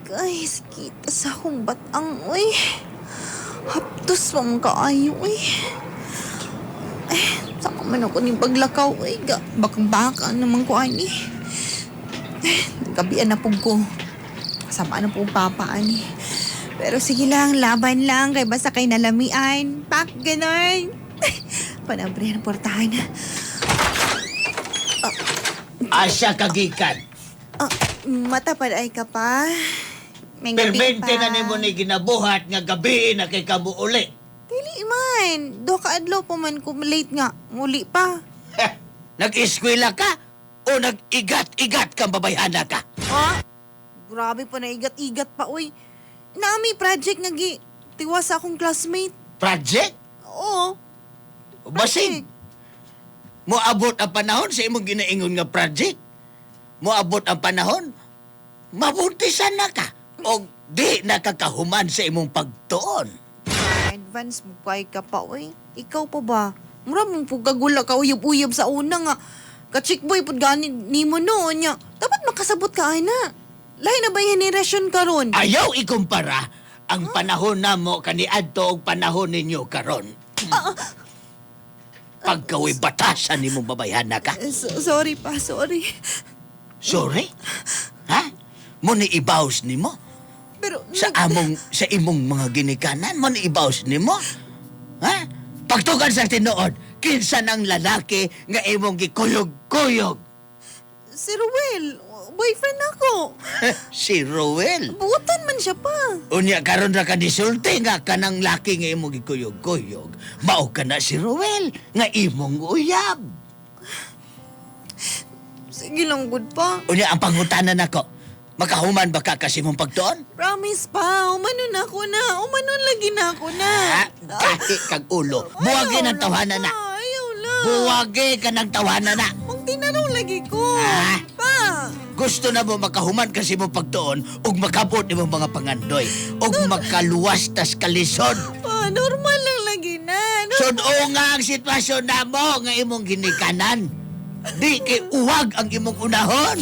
Guys, kita sa akong batang, uy. Haptos pang kaayo, uy. Saka man ako ni paglakaw, uy. Bakang-baka naman ko, ani. Gabian na po ko. Sama na po papaan, eh. Pero sige lang, laban lang. Kaya basta kay nalamian. Pak, ganon. Panabre ng portahan. Asa kagikan. Matapad ay ka pa. May gabi Permente pa. na nimo ni ginabuhat nga gabi na kay kamo uli. Dili man. Do ka adlaw pa man ko late nga. Muli pa. Nag-eskwela ka o nag-igat-igat kang babayhana ka? Ha? Grabe pa na igat-igat pa, uy. Nami project nga tiwas sa akong classmate. Project? Oo. Basig. Moabot ang panahon sa imong ginaingon nga project. Moabot ang panahon, mabuntisan na ka. O di nakakahuman sa imong pagtuon. Advance mo kay ka pa, uy. Ikaw pa ba? Mura mong pagkagula ka uyab-uyab sa una nga. Ka-chick boy pud gani nimo noon nya. Dapat makasabot ka ay na. Lahi na ba yung henerasyon karon? Ayaw ikumpara ang panahon namo kaniadto og panahon ninyo karon. Pagkawi batasan nimong babayhana ka. Sorry pa, sorry. Sorry? Ha? Mo ni ibaws nimo? Pero Sa imong mga ginikanan mo ni ibaws nimo? Ha? Pagtugan sa tinuod, kinsa ng lalaki nga imong gikuyog-kuyog? si Ruel, boyfriend ako. Si Roel. Buutan man siya pa. Unya karon ra ka disulti nga kanang laki nga imong gikuyog-kuyog. Mao ka na si Roel nga imong uyab. Sige lang, good pa. Unya ang pangutanan nako. Makahuman ba ka kasi mong pagtuon? Promise pa, umanon ako na. Umanon lagi na ako na. Ha? Kahi kag ulo. Buwagi ng tawanan na. Ayaw lang. Buwagi ka ng tawanan na. Magtinarong lagi ko. Ha? Pa. Gusto na mo makahuman kasi mong pagtuon ug makabot ni mong mga pangandoy ug makaluwas tas kalisod. Pa, normal lang lagi na. Sudo nga ang sitwasyon na mo nga imong ginikanan. Di kay uwag ang imong unahon.